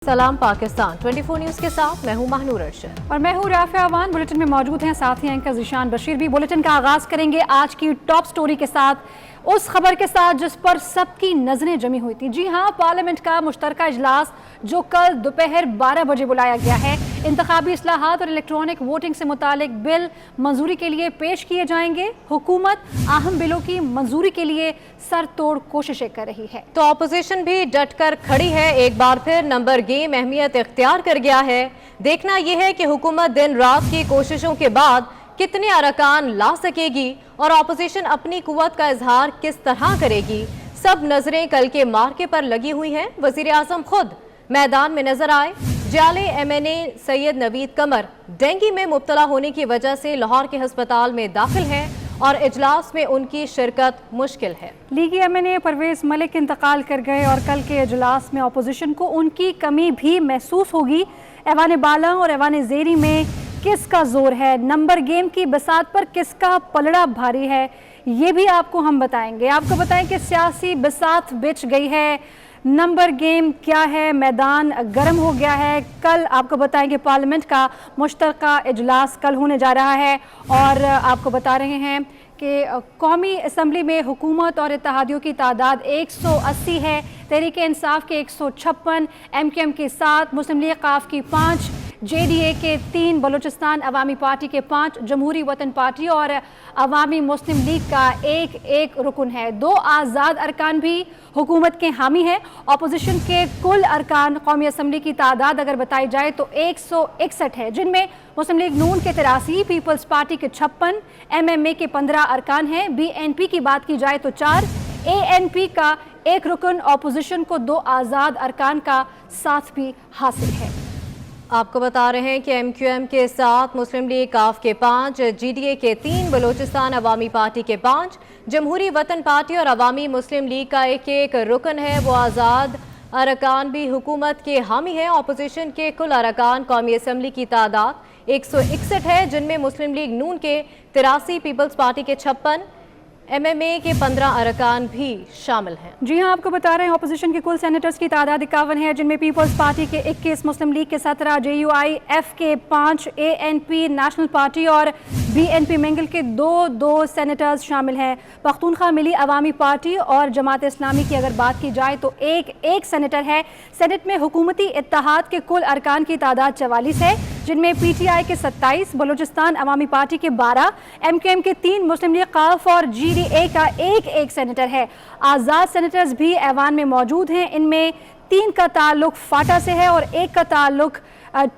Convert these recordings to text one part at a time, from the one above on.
सलाम पाकिस्तान 24 न्यूज़ के साथ मैं हूं महानूर अरशद और मैं हूं राफिया अवान। बुलेटिन में मौजूद हैं साथी एंकर ज़ीशान बशीर भी। बुलेटिन का आगाज करेंगे आज की टॉप स्टोरी के साथ, उस खबर के साथ जिस पर सबकी नजरें जमी हुई थी। जी हां, पार्लियामेंट का मुश्तरका इजलास जो कल दोपहर 12 बजे बुलाया गया है, इंतखाबी इस्लाहात और इलेक्ट्रॉनिक वोटिंग से मुतालिक बिल मंजूरी के लिए पेश किए जाएंगे। हुकूमत अहम बिलों की मंजूरी के लिए सर तोड़ कोशिशें कर रही है, तो ऑपोजिशन भी डटकर खड़ी है। एक बार फिर नंबर गेम अहमियत इख्तियार कर गया है। देखना यह है कि हुकूमत दिन रात की कोशिशों के बाद कितने अरकान ला सकेगी और ऑपोजिशन अपनी कुव्वत का इजहार किस तरह करेगी। सब नजरें कल के मार्के पर लगी हुई हैं। वजीर आजम खुद मैदान में नजर आए। जाले MNA सैयद नवीद कमर डेंगू में मुब्तला होने की वजह से लाहौर के अस्पताल में दाखिल हैं और इजलास में उनकी शिरकत मुश्किल है। लीगी MNA परवेज मलिक इंतकाल कर गए और कल के इजलास में ऑपोजिशन को उनकी कमी भी महसूस होगी। ऐवान बाला और ऐवान ज़ेरी में किसका जोर है, नंबर गेम की बसात पर किसका पलड़ा भारी है, ये भी आपको हम बताएंगे। आपको बताएं कि सियासी बसात बिछ गई है, नंबर गेम क्या है, मैदान गर्म हो गया है। कल आपको बताएंगे पार्लियामेंट का मुश्तरका इजलास कल होने जा रहा है और आपको बता रहे हैं कि कौमी असम्बली में हुकूमत और इत्तेहादियों की तादाद 180 है। तहरीक इंसाफ के 156, MQM के 7, मुस्लिम लीग काफ की 5, JDA के 3, बलूचिस्तान अवामी पार्टी के 5, जमहूरी वतन पार्टी और अवामी मुस्लिम लीग का एक रुकन है। 2 आज़ाद अरकान भी हुकूमत के हामी हैं। अपोजिशन के कुल अरकान कौमी असम्बली की तादाद अगर बताई जाए तो 161 है, जिनमें मुस्लिम लीग नून के 83, पीपल्स पार्टी के 56, MMA के 15 अरकान हैं। BNP की बात की जाए तो 4, ANP का 1 रुकन, अपोजिशन को 2 आज़ाद अरकान का साथ भी हासिल है। आपको बता रहे हैं कि MQM के 7, मुस्लिम लीग काफ के 5, GDA के 3, बलूचिस्तान अवामी पार्टी के 5, जमहूरी वतन पार्टी और अवामी मुस्लिम लीग का एक रुकन है। वो आज़ाद अरकान भी हुकूमत के हामी हैं। अपोजिशन के कुल अरकान कौमी असम्बली की तादाद 161 है, जिनमें मुस्लिम लीग नून के 83, पीपल्स पार्टी के 56, MMA के 15 अरकान भी शामिल हैं। जी हां, आपको बता रहे हैं अपोजिशन के कुल सेनेटर्स की तादाद 51 है, जिनमें पीपल्स पार्टी के 21, मुस्लिम लीग के 17, JUIF के 5, ANP नेशनल पार्टी और BNP मिंगल के 2 सेनेटर्स शामिल हैं। पख्तूनख्वा मिली अवामी पार्टी और जमात इस्लामी की अगर बात की जाए तो एक सेनेटर है। सेनेट में हुकूमती इत्तेहाद के कुल अरकान की तादाद 44 है, जिनमें PTI के 27, बलूचिस्तान अवामी पार्टी के 12, MQM के 3, मुस्लिम लीग काफ और GDA का एक सेनेटर है। आज़ाद सेनेटर्स भी ऐवान में मौजूद हैं। इनमें 3 का ताल्लुक फाटा से है और 1 का ताल्लुक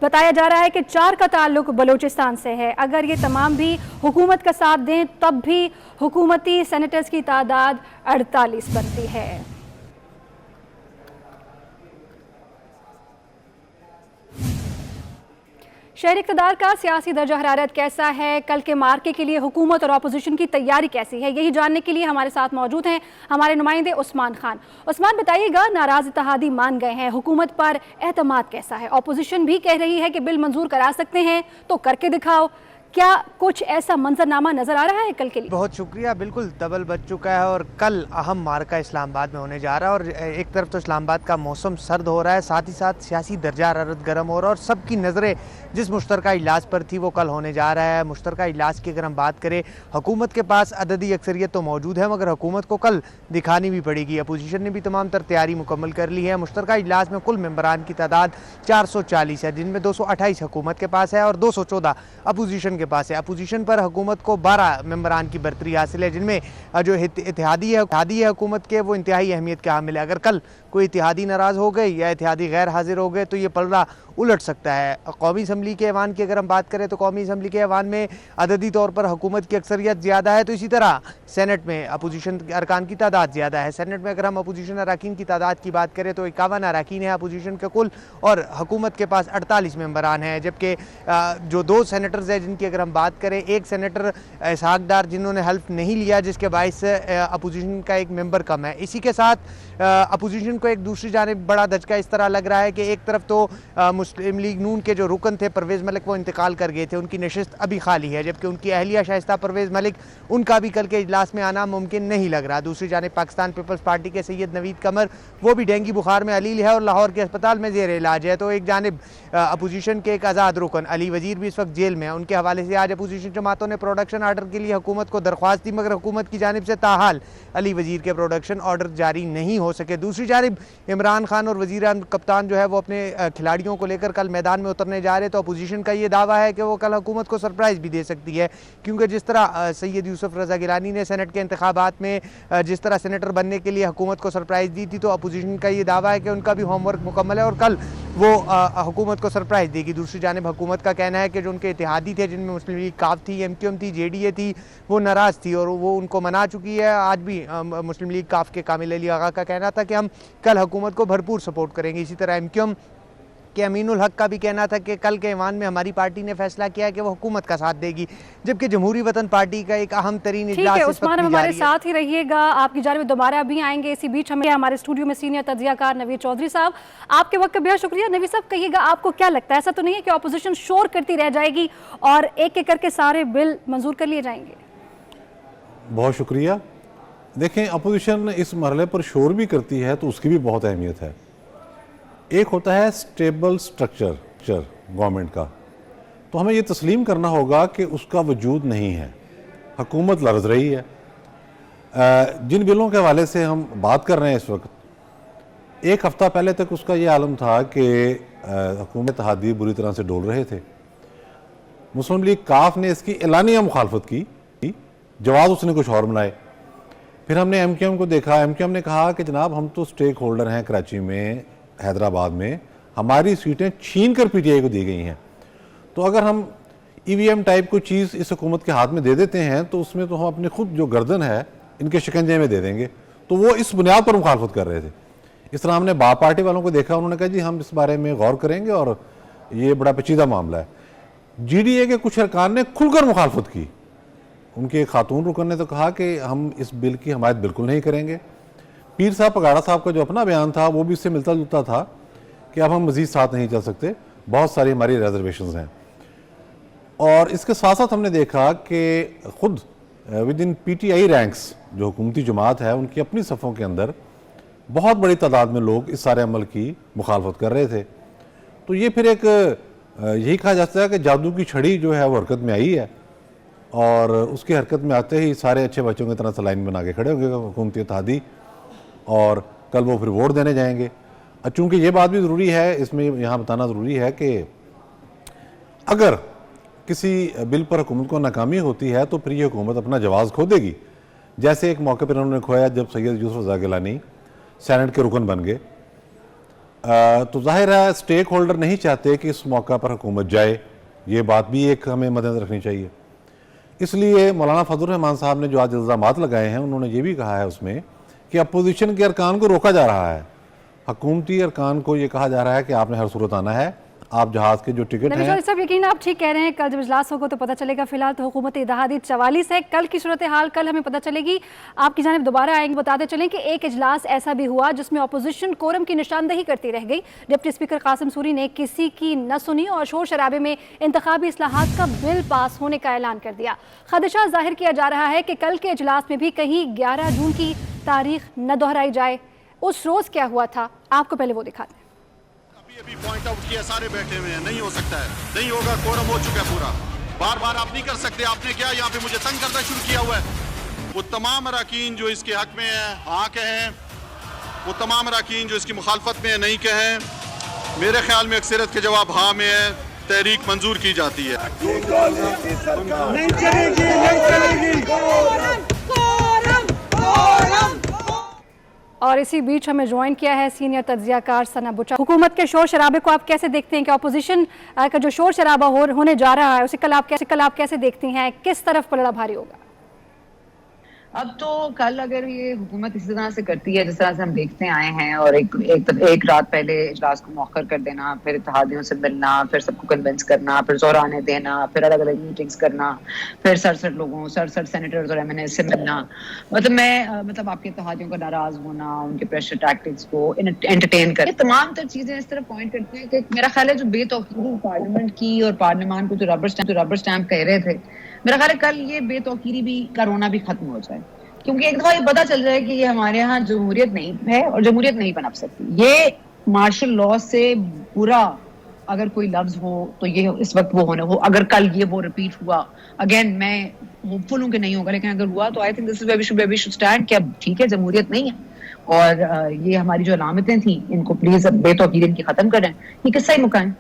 बताया जा रहा है कि 4 का ताल्लुक बलूचिस्तान से है। अगर ये तमाम भी हुकूमत का साथ दें तब भी हुकूमती सेनेटर्स की तादाद 48 बनती है। शहरी इक़्तिदार का सियासी दर्जा हरारत कैसा है, कल के मार्के के लिए हुकूमत और अपोजिशन की तैयारी कैसी है, यही जानने के लिए हमारे साथ मौजूद हैं हमारे नुमाइंदे उस्मान खान। उस्मान, बताइएगा, नाराज इत्तेहादी मान गए हैं, हुकूमत पर एतमाद कैसा है? अपोजिशन भी कह रही है कि बिल मंजूर करा सकते हैं तो करके दिखाओ, क्या कुछ ऐसा मंजरनामा नजर आ रहा है कल के लिए? बहुत शुक्रिया। बिल्कुल तबल बच चुका है और कल अहम मार्का इस्लामाबाद में होने जा रहा है और एक तरफ तो इस्लामाबाद का मौसम सर्द हो रहा है, साथ ही साथ सियासी दर्जा हरारत गर्म हो रहा है और सबकी नज़रें जिस मुश्तरका इजलास पर थी वो कल होने जा रहा है। मुश्तरका इजलास की अगर हम बात करें, हुकूमत के पास अददी अक्सरियत तो मौजूद है, मगर हुकूमत को कल दिखानी भी पड़ेगी। अपोजिशन ने भी तमाम तर तैयारी मुकम्मल कर ली है। मुश्तरका इजलास में कुल मेंबरान की तादाद 440 है, जिनमें 228 हुकूमत के पास है और 214 अपोजिशन के पास है। अपोजिशन पर हुकूमत को 12 मेंबरान की बरतरी हासिल है, जिनमें जो इत्तेहादी है हुकूमत के, वो इंतहाई अहमियत के हामिल है। अगर कल कोई इत्तेहादी नाराज़ हो गए या इत्तेहादी गैर हाजिर हो गए तो ये पलड़ा उलट सकता है। कौमी असम्बली के ऐवान की अगर हम बात करें तो कौमी असम्बली के ऐवान में अददी तौर पर हुकूमत की अक्सरियत ज़्यादा है, तो इसी तरह सेनेट में अपोजिशन अरकान की तादाद ज़्यादा है। सेनेट में अगर हम अपोजिशन अरकान की तादाद की बात करें तो 51 अरकान है अपोजिशन के कुल और हुकूमत के पास 48 मेंबरान हैं, जबकि जो 2 सेनेटर्स हैं जिनकी अगर हम बात करें, एक सेनेटर इसहाक डार जिन्होंने हल्फ नहीं लिया, जिसके बायस अपोजिशन का एक मेंबर कम है। इसी के साथ अपोजिशन को एक दूसरी जानिब बड़ा धचका इस तरह लग रहा है कि एक तरफ तो मुस्लिम लीग नून के जो रुकन थे परवेज़ मलिक वो इंतकाल कर गए थे, उनकी नशिस्त अभी खाली है, जबकि उनकी अहलिया शाइस्ता परवेज़ मलिक उनका भी कल के इजलास में आना मुमकिन नहीं लग रहा। दूसरी जानिब पाकिस्तान पीपल्स पार्टी के सैयद नवीद कमर वो भी डेंगू बुखार में अलील है और लाहौर के अस्पताल में ज़ेर इलाज है। तो एक जानिब अपोजिशन के एक आज़ाद रुकन अली वज़ीर भी इस वक्त जेल में है। उनके हवाले से आज अपोजिशन जमातों ने प्रोडक्शन आर्डर के लिए हुकूमत को दरख्वास्त दी, मगर हुकूमत की जानिब से ताहाल अली वज़ीर के प्रोडक्शन ऑर्डर जारी नहीं हो सके। दूसरी जानिब इमरान खान और वज़ीर कप्तान जो है वो अपने खिलाड़ियों को लेकर कल मैदान में उतरने जा रहे। तो अपोजिशन का ये दावा है कि वो कल हुकूमत को सरप्राइज़ भी दे सकती है, क्योंकि जिस तरह सैयद यूसुफ रज़ा गिलानी ने सेनेट के इंतखाबात में जिस तरह सेनेटर बनने के लिए हुकूमत को सरप्राइज़ दी थी, तो अपोजिशन का ये दावा है कि उनका भी होमवर्क मुकम्मल है और कल वो हुकूमत को सरप्राइज़ देगी। दूसरी जानिब हुकूमत का कहना है कि जो उनके इत्तेहादी थे, जिनमें मुस्लिम लीग काफ थी, MQM थी, JDA थी, वो नाराज़ थी और वो उनको मना चुकी है। आज भी मुस्लिम लीग काफ के कामिल अली आगा का कहना था कि हम कल हुकूमत को भरपूर सपोर्ट करेंगे। इसी तरह MQM कि अमीनुल हक का भी कहना था कि कल के ऐवान में हमारी पार्टी ने फैसला किया है कि वो हुकूमत का साथ देगी, जबकि जमहूरी वतन पार्टी का एक अहम तरीन इजलास है। उस्मान, हमारे साथ ही रहिएगा, आपकी जानिब दोबारा भी आएंगे। इसी बीच हमारे स्टूडियो में सीनियर तज्जियाकार नवीद चौधरी साहब, आपके वक्त का बेहद शुक्रिया। नवीद साहब, कहिएगा आपको क्या लगता है, ऐसा तो नहीं है कि अपोजिशन शोर करती रह जाएगी और एक एक करके सारे बिल मंजूर कर लिए जाएंगे? बहुत शुक्रिया। देखें, अपोजिशन इस मरहले पर शोर भी करती है तो उसकी भी बहुत अहमियत है। एक होता है स्टेबल स्ट्रक्चर गवर्नमेंट का, तो हमें ये तस्लीम करना होगा कि उसका वजूद नहीं है। हुकूमत लर्ज रही है। जिन बिलों के हवाले से हम बात कर रहे हैं इस वक्त, एक हफ़्ता पहले तक उसका ये आलम था कि हुकूमत इत्तेहादी बुरी तरह से डोल रहे थे। मुस्लिम लीग काफ ने इसकी एलानिया मुखालफत की, जवाब उसने कुछ और बनाए। फिर हमने MQM को देखा। MQM ने कहा कि जनाब हम तो स्टेक होल्डर हैं कराची में, हैदराबाद में, हमारी सीटें छीन कर PTI को दी गई हैं, तो अगर हम EVM टाइप कोई चीज़ इस हुकूमत के हाथ में दे देते हैं तो उसमें तो हम अपने खुद जो गर्दन है इनके शिकंजे में दे देंगे। तो वो इस बुनियाद पर मुखालफत कर रहे थे। इस तरह हमने बाप पार्टी वालों को देखा, उन्होंने कहा जी हम इस बारे में गौर करेंगे और ये बड़ा पेचीदा मामला है। GDA के कुछ अरकान ने खुलकर मुखालफत की। उनके खातून रुकन ने तो कहा कि हम इस बिल की हमायत बिल्कुल नहीं करेंगे। पीर साहब पगाड़ा साहब का जो अपना बयान था वो भी इससे मिलता जुलता था कि अब हम मज़ीद साथ नहीं चल सकते, बहुत सारी हमारी रिजर्वेशंस हैं। और इसके साथ साथ हमने देखा कि ख़ुद विद इन PTI रैंक्स जो हुकूमती जमात है उनकी अपनी सफ़ों के अंदर बहुत बड़ी तादाद में लोग इस सारे अमल की मुखालफत कर रहे थे। तो ये फिर एक यही कहा जाता है कि जादू की छड़ी जो है वो हरकत में आई है और उसकी हरकत में आते ही सारे अच्छे बच्चों की तरह से लाइन बना के खड़े होंगे हुकूमती इत्तेहादी और कल वो फिर वोट देने जाएंगे। चूँकि ये बात भी ज़रूरी है, इसमें यहाँ बताना ज़रूरी है कि अगर किसी बिल पर हुकूमत को नाकामी होती है तो फिर ये हुकूमत अपना जवाब खो देगी। जैसे एक मौके पर उन्होंने खोया जब सैयद यूसुफ रज़ा गिलानी सेनेट के रुकन बन गए। तो जाहिर है स्टेक होल्डर नहीं चाहते कि इस मौका पर हुकूमत जाए, ये बात भी एक हमें मद्देनज़र रखनी चाहिए। इसलिए मौलाना फजल रहमान साहब ने जो आज इल्ज़ामात लगाए हैं उन्होंने ये भी कहा है उसमें कि अपोजिशन के अरकान को रोका जा रहा है। हुकूमती अरकान को ये कहा जा रहा है कि आपने हर सूरत आना है, आप जहाज़ के जो टिकट हैं। सब यकीन आप ठीक कह रहे हैं, कल जब इजलास होगा तो पता चलेगा। फिलहाल तो हुकूमत इत्तेहादी 44 है, कल की सूरत हाल कल हमें पता चलेगी। आपकी जानिब दोबारा आएंगे। बताते चलें कि एक इजलास ऐसा भी हुआ जिसमें अपोजिशन कोरम की निशानदही करती रह गई। डिप्टी स्पीकर कासिम सूरी ने किसी की न सुनी और शोर शराबे में इंतखाबी इस्लाहात का बिल पास होने का ऐलान कर दिया। खदशा जाहिर किया जा रहा है कि कल के इजलास में भी कहीं 11 जून की तारीख न दोहराई जाए। उस रोज़ क्या हुआ था, आपको पहले वो दिखाते हैं। अभी पॉइंट आउट किया, सारे बैठे हुए हैं, नहीं हो सकता है, नहीं होगा, कोरम हो चुका है पूरा। बार बार आप नहीं कर सकते, आपने क्या यहाँ पे मुझे तंग करना शुरू किया हुआ है। वो तमाम अराकीन जो इसके हक में है हाँ कहें, वो तमाम अराकीन जो इसकी मुखालफत में है नहीं कहें। मेरे ख्याल में अक्सरियत के जवाब हाँ में है, तहरीक मंजूर की जाती है। और इसी बीच हमें ज्वाइन किया है सीनियर तज्जियाकार सना बुचा। हुकूमत के शोर शराबे को आप कैसे देखते हैं कि अपोजिशन का जो शोर शराबा होने जा रहा है उसे कल आप कैसे देखती हैं, किस तरफ पलड़ा भारी होगा? अब तो कल अगर ये हुकूमत इसी तरह से करती है जिस तरह से हम देखते आए हैं, और एक रात पहले इजलास को मौखर कर देना, फिर इत्तेहादियों से मिलना, फिर सबको कन्विंस करना, फिर जोराने देना, फिर अलग अलग मीटिंग्स करना, फिर 67 सेनेटर्स और एमएनए से मिलना, मतलब आपके इत्तेहादियों का नाराज होना, उनके प्रेशर टैक्टिक्स को एंटरटेन कर, तमाम तर चीजें इस तरह पॉइंट करती हैं कि मेरा ख्याल है जो बेतौकीरी पार्लियामेंट की और पार्लियामान को जो रबर स्टैम्प कह रहे थे, मेरा ख्याल है कल ये बेतौकीरी भी कोरोना भी खत्म हो जाए, क्योंकि एक दफा ये पता चल जाए कि ये हमारे यहाँ जमहूरियत नहीं है और जमहूरियत नहीं बना सकती। ये मार्शल लॉ से बुरा अगर कोई लफ्ज हो तो ये इस वक्त वो होने हो, अगर कल ये वो रिपीट हुआ अगेन, मैं होपफुल हूं कि नहीं होगा, लेकिन अगर हुआ तो I think this is where we should stand कि अब ठीक है, जमहूरियत नहीं है और ये हमारी जो अलामतें थी इनको प्लीज अब बेतौकीरी इनकी खत्म करें, ये किस्सा ही मुकाएं।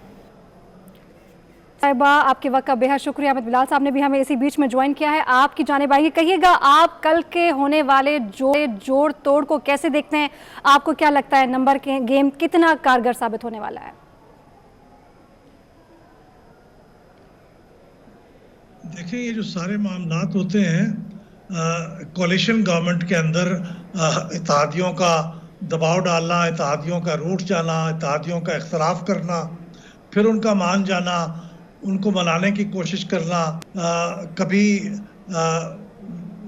साहिबा, आपके वक्त का बेहद शुक्रिया। अहमद बिलाल साहब ने भी हमें इसी बीच में ज्वाइन किया है। आपकी जानिब आएंगे, कहिएगा आप कल के होने वाले जोड़ तोड़ को कैसे देखते हैं? आपको क्या लगता है नंबर के गेम कितना कारगर साबित होने वाला है? देखिए, ये जो सारे मामलात होते हैं कोalition गवर्नमेंट के अंदर, इत्तेहादियों का दबाव डालना, इत्तेहादियों का रूठ जाना, इत्तेहादियों का इख्तलाफ करना, फिर उनका मान जाना, उनको मनाने की कोशिश करना, कभी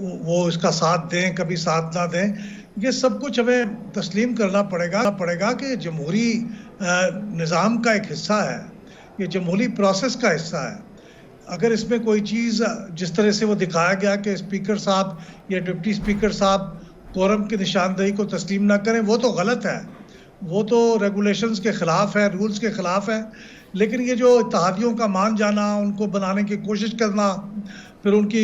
वो इसका साथ दें, कभी साथ ना दें, ये सब कुछ हमें तस्लीम करना पड़ेगा कि जमहूरी निज़ाम का एक हिस्सा है, ये जमहूरी प्रोसेस का हिस्सा है। अगर इसमें कोई चीज़ जिस तरह से वो दिखाया गया कि स्पीकर साहब या डिप्टी स्पीकर साहब कोरम की निशानदेही को तस्लीम ना करें, वो तो गलत है, वो तो रेगुलेशंस के ख़िलाफ़ है, रूल्स के ख़िलाफ़ है। लेकिन ये जो इत्तेहादियों का मान जाना, उनको बनाने की कोशिश करना, फिर उनकी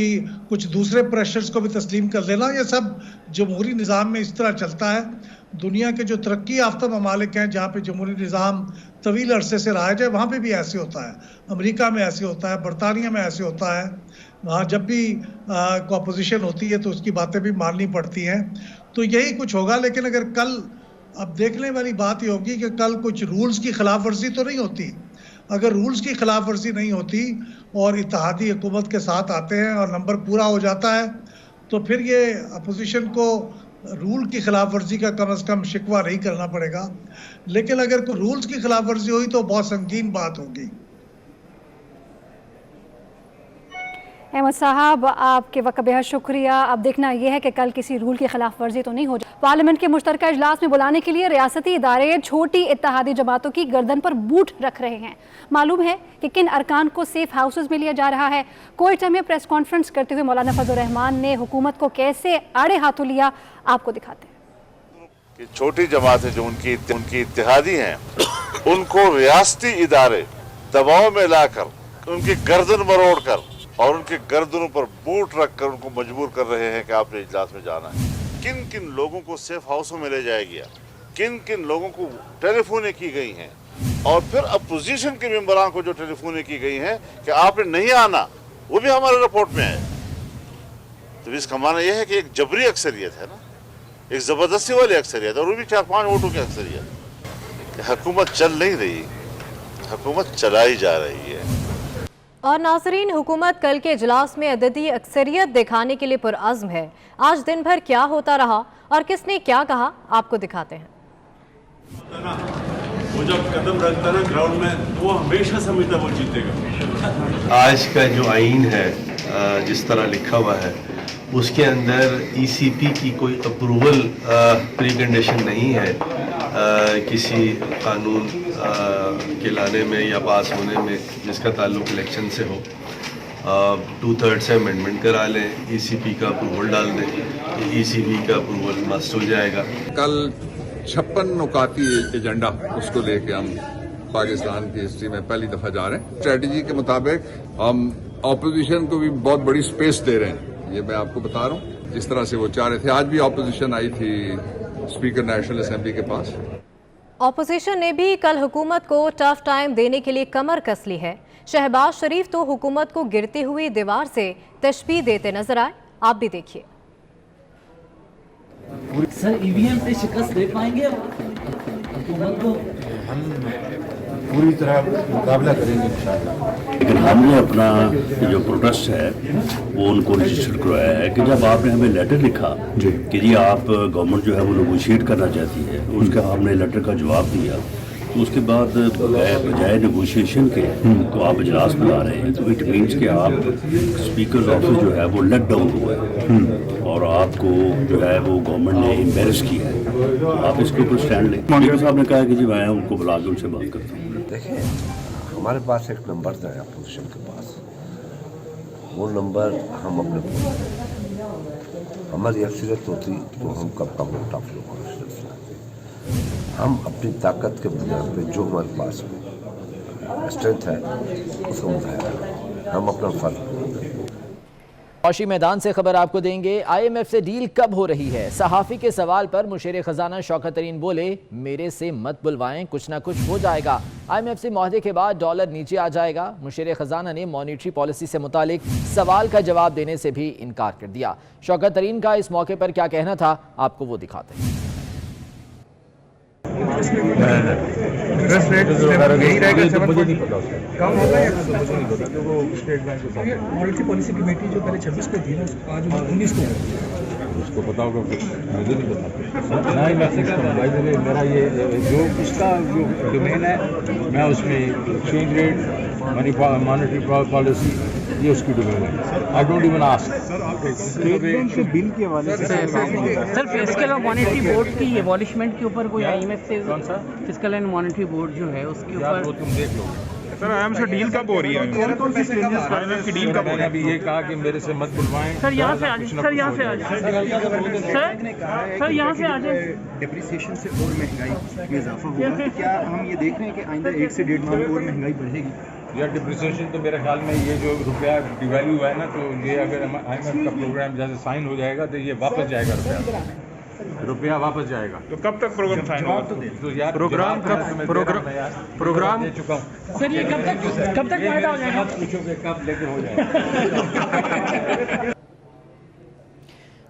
कुछ दूसरे प्रेशर्स को भी तस्लीम कर लेना, ये सब जमहूरी निज़ाम में इस तरह चलता है। दुनिया के जो तरक्की याफ्ता ममालिक हैं जहाँ पे जमहूरी निज़ाम तवील अरसे से रहा है, वहाँ पे भी ऐसे होता है, अमेरिका में ऐसे होता है, बरतानिया में ऐसे होता है। वहाँ जब भी कोई अपोजिशन होती है तो उसकी बातें भी माननी पड़ती हैं, तो यही कुछ होगा। लेकिन अगर कल, अब देखने वाली बात ये होगी कि कल कुछ रूल्स की खिलाफ वर्जी तो नहीं होती। अगर रूल्स की खिलाफ वर्जी नहीं होती और इत्तेहादी हुकूमत के साथ आते हैं और नंबर पूरा हो जाता है, तो फिर ये अपोजिशन को रूल की खिलाफ वर्जी का कम से कम शिकवा नहीं करना पड़ेगा। लेकिन अगर कोई रूल्स की खिलाफ वर्जी हुई तो बहुत संगीन बात होगी। अहमद साहब, आपके वक्त बेहद शुक्रिया। अब देखना यह है कि कल किसी रूल की खिलाफ वर्जी तो नहीं हो जाए। पार्लियामेंट के मुश्तरका इजलास में बुलाने के लिए रियासती इदारे छोटी इत्तेहादी जमातों की गर्दन पर बूट रख रहे हैं। मालूम है कि किन अरकान को सेफ हाउसेज में लिया जा रहा है। कोयटा में प्रेस कॉन्फ्रेंस करते हुए मौलाना फजल रहमान ने हुकूमत को कैसे आड़े हाथों लिया, आपको दिखाते हैं। कि छोटी जमातें जो उनकी इत्तेहादी हैं, उनको रियासती इदारे दबाव में लाकर उनकी गर्दन मरोड़ कर और उनके गर्दनों पर बूट रखकर उनको मजबूर कर रहे हैं कि आपने इजलास में जाना है। किन किन लोगों को सेफ हाउसों में ले जाया गया, किन किन लोगों को टेलीफोनें की गई हैं, और फिर अपोजिशन के मेंबरान को जो टेलीफोनें की गई हैं कि आपने नहीं आना, वो भी हमारे रिपोर्ट में है। तो इसका माना यह है कि एक जबरी अक्सरियत है ना, एक जबरदस्ती वाली अक्सरियत, और वो भी 4-5 वोटों की अक्सरियत। हुकूमत चल नहीं रही, हुकूमत चलाई जा रही है। और नाजरीन, हुकूमत कल के इजलास में अददी अक्सरियत दिखाने के लिए पुरअज़्म है। आज दिन भर क्या होता रहा और किसने क्या कहा, आपको दिखाते हैं। वो जब कदम रखता ना ग्राउंड में, तो वो हमेशा समझता वो जीतेगा। आज का जो आइन है जिस तरह लिखा हुआ है, उसके अंदर ईसीपी की कोई अप्रूवल प्री कंडीशन नहीं है किसी कानून के लाने में या पास होने में जिसका ताल्लुक इलेक्शन से हो। 2/3 से अमेंडमेंट करा लें, ईसीपी का अप्रूवल डाल दें, ईसीपी का अप्रूवल मस्ट हो जाएगा। कल 56 नुकाती एजेंडा, उसको लेके हम पाकिस्तान की हिस्ट्री में पहली दफा जा रहे हैं। स्ट्रेटजी के मुताबिक हम ऑपोजिशन को भी बहुत बड़ी स्पेस दे रहे हैं, ये मैं आपको बता रहा हूँ। जिस तरह से वो चाह रहे थे, आज भी ऑपोजिशन आई थी स्पीकर नेशनल असेंबली के पास। ऑपोजिशन ने भी कल हुकूमत को टफ टाइम देने के लिए कमर कस ली है। शहबाज शरीफ तो हुकूमत को गिरती हुई दीवार से तशबीह देते नजर आए, आप भी देखिए। सर, ईवीएम पे शिकस्त दे पाएंगे हुकूमत को? पूरी तरह मुकाबला करेंगे इंशाअल्लाह। लेकिन हमने अपना जो प्रोटेस्ट है वो उनको रजिस्टर करवाया है कि जब आपने हमें लेटर लिखा कि जी आप गवर्नमेंट जो है वो नेगोशिएट करना चाहती है, उसका हमने लेटर का जवाब दिया, तो उसके बाद बजाय नेगोशिएशन के तो आप इजलास बुला रहे हैं, तो इट मीन्स कि आप स्पीकर ऑफिस जो है वो लेट डाउन हुआ है और आपको जो है वो गवर्नमेंट ने एम्बेरस किया है। तो आप इसके ऊपर स्टैंड लें। स्पीकर साहब ने कहा कि जी मैं उनको बुला के उनसे बात करता हूँ। देखिए, हमारे पास एक नंबर था अपोजिशन के पास, वो नंबर हम अपने हमारी अक्सरियत होती तो हम कब का वोट आप लोगों को हम अपनी ताकत के बुनियाद पे जो हमारे पास स्ट्रेंथ है उसको मुजाहिरा हम अपना फर्ज। मौशी मैदान से खबर आपको देंगे। IMF से डील कब हो रही है? सहाफ़ी के सवाल पर मुशीर खजाना शौकत तरीन बोले, मेरे से मत बुलवाएं, कुछ ना कुछ हो जाएगा। IMF से मुआहदे के बाद डॉलर नीचे आ जाएगा। मुशीर खजाना ने मॉनिटरी पॉलिसी से मुतालिक सवाल का जवाब देने से भी इनकार कर दिया। शौकत तरीन का इस मौके पर क्या कहना था, आपको वो दिखाते हैं। इंटरेस्ट रेट यही रहेगा, मुझे नहीं पता कम होगा या मुझे नहीं पता, तो वो state bank monetary policy committee जो पहले 26 पे थी ना, आज 19 को उसको पता होगा, मुझे नहीं पता। नहीं, मैं मेरा ये जो इसका जो डोमेन है, मैं उसमें एक्सचेंज रेट, मॉनेटरी पॉलिसी, ये उसकी डोमेन है। I don't even ask. State bank के बिल के हवाले से सर फिस्कल और मॉनेटरी बोर्ड की एबॉलिशमेंट के ऊपर कोई IMF से कौन सा फिस्कल एंड मॉनेटरी बोर्ड जो है उसके ऊपर वो तुम देख लो। सर IMF से डील कब हो रही है? कौन सी चेंजेस IMF की डील कब हो रही है? अभी ये कहा कि मेरे से मत बुलवाएं। सर यहाँ से आज, सर यहाँ से आज, सर यहाँ से आज डिप्रिसिएशन से और महंगाई में इजाफा होगा। क्या हम ये देख रहे हैं कि आइंदा 1 से 1.5 माह और महंगाई बढ़ेगी? यार डिप्रिसिएशन तो मेरे ख्याल में ये जो रुपया डिवैल्यू हुआ है ना, तो ये अगर IMF का प्रोग्राम जैसे साइन हो जाएगा तो ये वापस जाएगा, रुपया वापस जाएगा। तो कब तक प्रोग्राम साइन होगा? तो यार प्रोग्राम दे चुका हूँ सर, ये कब तक फायदा हो जाएगा? पूछोगे कब लेके हो जाएगा।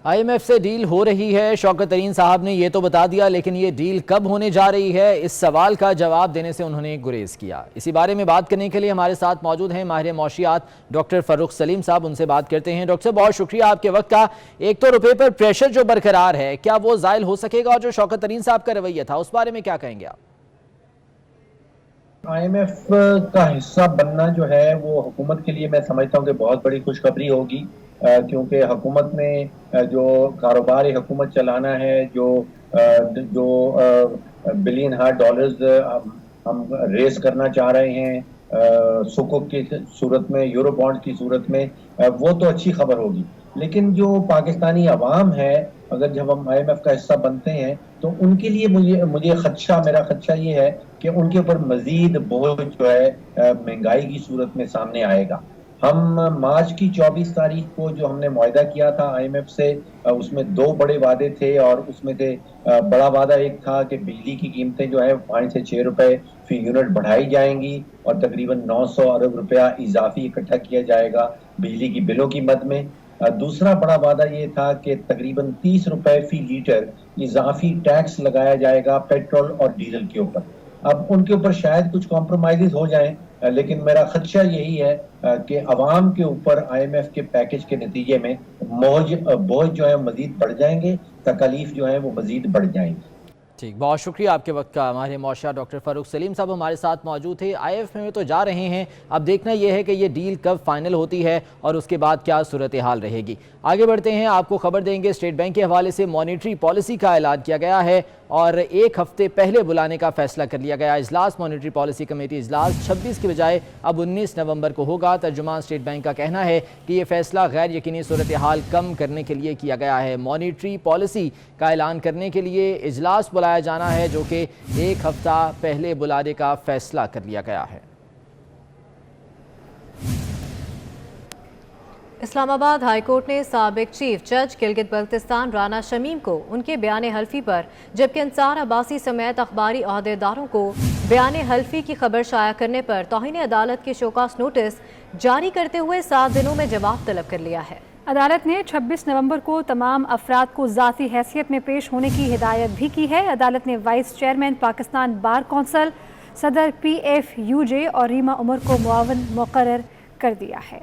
IMF से डील हो रही है, शौकत तरीन साहब ने ये तो बता दिया, लेकिन ये डील कब होने जा रही है, इस सवाल का जवाब देने से उन्होंने गुरेज किया। इसी बारे में बात करने के लिए हमारे साथ मौजूद हैं माहिर मौशियात डॉक्टर फ़र्रुख सलीम साहब, उनसे बात करते हैं। डॉक्टर साहब, बहुत शुक्रिया आपके वक्त का। एक तो रुपये पर प्रेशर जो बरकरार है, क्या वो ज़ायल हो सकेगा? और जो शौकत तरीन साहब का रवैया था, उस बारे में क्या कहेंगे आप? IMF का हिस्सा बनना जो है वो हुकूमत के लिए मैं समझता हूँ कि बहुत बड़ी खुशखबरी होगी, क्योंकि हुकूमत ने जो कारोबार हुकूमत चलाना है, जो बिलियन $100 हम रेस करना चाह रहे हैं सुकूक की सूरत में, यूरो बॉन्ड की सूरत में, वो तो अच्छी खबर होगी। लेकिन जो पाकिस्तानी अवाम है, अगर जब हम IMF का हिस्सा बनते हैं तो उनके लिए मेरा खदशा ये है कि उनके ऊपर मजीद बोझ जो है महंगाई की सूरत में सामने आएगा। हम मार्च की 24 तारीख को जो हमने मुआहदा किया था IMF से, उसमें 2 बड़े वादे थे, और उसमें से बड़ा वादा एक था कि बिजली की कीमतें जो है 5 से 6 रुपए फी यूनिट बढ़ाई जाएंगी और तकरीबन 900 अरब रुपया इजाफी इकट्ठा किया जाएगा बिजली की बिलों की मद में। दूसरा बड़ा वादा ये था कि तकरीबन 30 रुपए फी लीटर इजाफी टैक्स लगाया जाएगा पेट्रोल और डीजल के ऊपर। अब उनके ऊपर शायद कुछ कॉम्प्रोमाइजेस हो जाएं, लेकिन मेरा खदशा यही है कि अवाम के ऊपर IMF के पैकेज के नतीजे में बोझ जो है मजीद बढ़ जाएंगे, तकलीफ जो है वो मजीद बढ़ जाएंगी। ठीक, बहुत शुक्रिया आपके वक्त का। हमारे मौशियात डॉक्टर फ़र्रुख सलीम साहब हमारे साथ मौजूद थे। IMF में तो जा रहे हैं, अब देखना यह है कि ये डील कब फाइनल होती है और उसके बाद क्या सूरत हाल रहेगी। आगे बढ़ते हैं, आपको खबर देंगे स्टेट बैंक के हवाले से मॉनिटरी पॉलिसी का ऐलान किया गया है और 1 हफ्ते पहले बुलाने का फैसला कर लिया गया। इजलास मॉनिटरी पॉलिसी कमेटी इजलास 26 की बजाय अब 19 नवंबर को होगा। तर्जुमान स्टेट बैंक का कहना है कि यह फैसला गैर यकीनी सूरत हाल कम करने के लिए किया गया है। मॉनिटरी पॉलिसी का ऐलान करने के लिए इजलास बुलाया जाना है, जो कि 1 हफ्ता पहले बुलाने का फैसला कर लिया गया है। इस्लामाबाद हाईकोर्ट ने साबिक चीफ जज गिलगित बल्तिस्तान राना शमीम को उनके बयान हल्फी पर, जबकि अंसार अब्बासी समेत अखबारी ओहदेदारों को बयान हल्फी की खबर शाया करने पर तौहीन अदालत के शोकास नोटिस जारी करते हुए 7 दिनों में जवाब तलब कर लिया है। अदालत ने 26 नवंबर को तमाम अफराद को ज़ाती हैसियत में पेश होने की हिदायत भी की है। अदालत ने vice chairman Pakistan bar council सदर PFUJ और रीमा उमर को मुआवन मुकर्रर कर दिया है।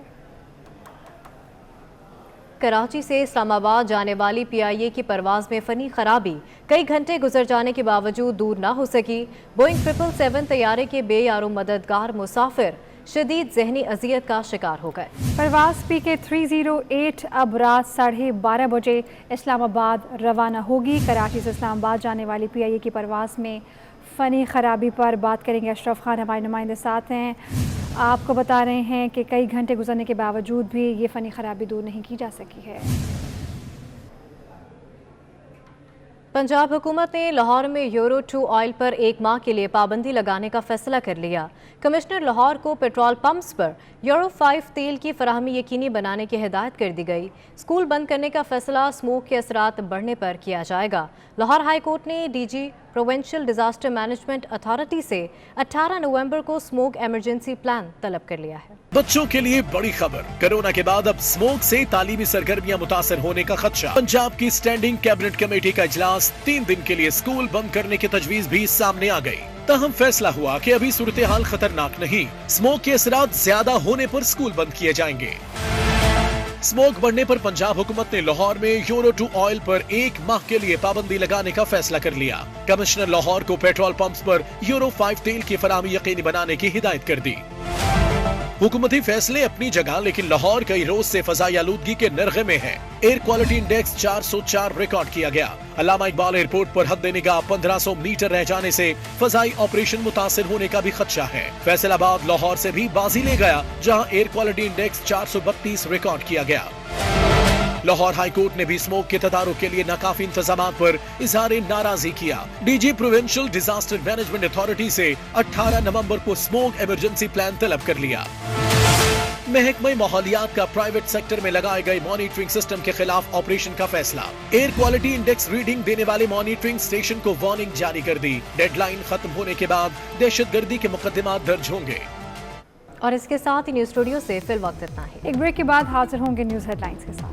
कराची से इस्लामाबाद जाने वाली PIA की परवाज में फनी खराबी कई घंटे गुजर जाने के बावजूद दूर न हो सकी। बोइंग 777 तैयारे के बेयारो मददगार मुसाफिर शदीद जहनी अजियत का शिकार हो गए। परवाज PK 308 अब रात 12:30 बजे इस्लामाबाद रवाना होगी। कराची से इस्लामाबाद जाने वाली PIA की परवाज में फ़नी खराबी पर बात करेंगे। अशरफ खान हमारे नुमाइंदे साथ हैं। आपको बता रहे हैं कि कई घंटे गुजरने के बावजूद भी ये फ़नी खराबी दूर नहीं की जा सकी है। पंजाब हुकूमत ने लाहौर में यूरो 2 ऑयल पर 1 माह के लिए पाबंदी लगाने का फैसला कर लिया। कमिश्नर लाहौर को पेट्रोल पंप्स पर यूरो 5 तेल की फराहमी यकीनी बनाने की हिदायत कर दी गई। स्कूल बंद करने का फैसला स्मोक के असरात बढ़ने पर किया जाएगा। लाहौर हाई कोर्ट ने DG provincial disaster management authority से 18 नवंबर को स्मोक इमरजेंसी प्लान तलब कर लिया है। बच्चों के लिए बड़ी खबर, कोरोना के बाद अब स्मोक से तालीमी सरगर्मियां मुतासर होने का खदशा। पंजाब की स्टैंडिंग कैबिनेट कमेटी का इजलास 3 दिन के लिए स्कूल बंद करने की तजवीज भी सामने आ गई। तहम फैसला हुआ कि अभी सूरत हाल खतरनाक नहीं, स्मोक के असरात ज्यादा होने पर स्कूल बंद किए जाएंगे। स्मोक बढ़ने पर पंजाब हुकूमत ने लाहौर में यूरो 2 ऑयल पर 1 माह के लिए पाबंदी लगाने का फैसला कर लिया। कमिश्नर लाहौर को पेट्रोल पंप्स पर यूरो 5 तेल की फराहमी यकीनी बनाने की हिदायत कर दी। हुकूमती फैसले अपनी जगह, लेकिन लाहौर कई रोज से फजाई आलूदगी के नरगे में है। एयर क्वालिटी इंडेक्स 404 रिकॉर्ड किया गया। अल्लामा इकबाल एयरपोर्ट पर हद निगाह 1500 मीटर रह जाने से फजाई ऑपरेशन मुतासिर होने का भी खदशा है। फैसलाबाद लाहौर से भी बाजी ले गया, जहां एयर क्वालिटी इंडेक्स 432 रिकॉर्ड किया गया। लाहौर हाई कोर्ट ने भी स्मोक के तदारुक के लिए नाकाफी इंतजाम पर इजहार नाराजगी किया। DG provincial disaster management authority से 18 नवंबर को स्मोक इमरजेंसी प्लान तलब कर लिया। महकमा माहौलियात का प्राइवेट सेक्टर में लगाए गए मॉनिटरिंग सिस्टम के खिलाफ ऑपरेशन का फैसला। एयर क्वालिटी इंडेक्स रीडिंग देने वाले मॉनिटरिंग स्टेशन को वार्निंग जारी कर दी। डेडलाइन खत्म होने के बाद दहशतगर्दी के मुकदमात दर्ज होंगे। और इसके साथ ही न्यूज स्टूडियो से फिल वक्त इतना ही। एक ब्रेक के बाद हाजिर होंगे न्यूज हेडलाइंस के साथ।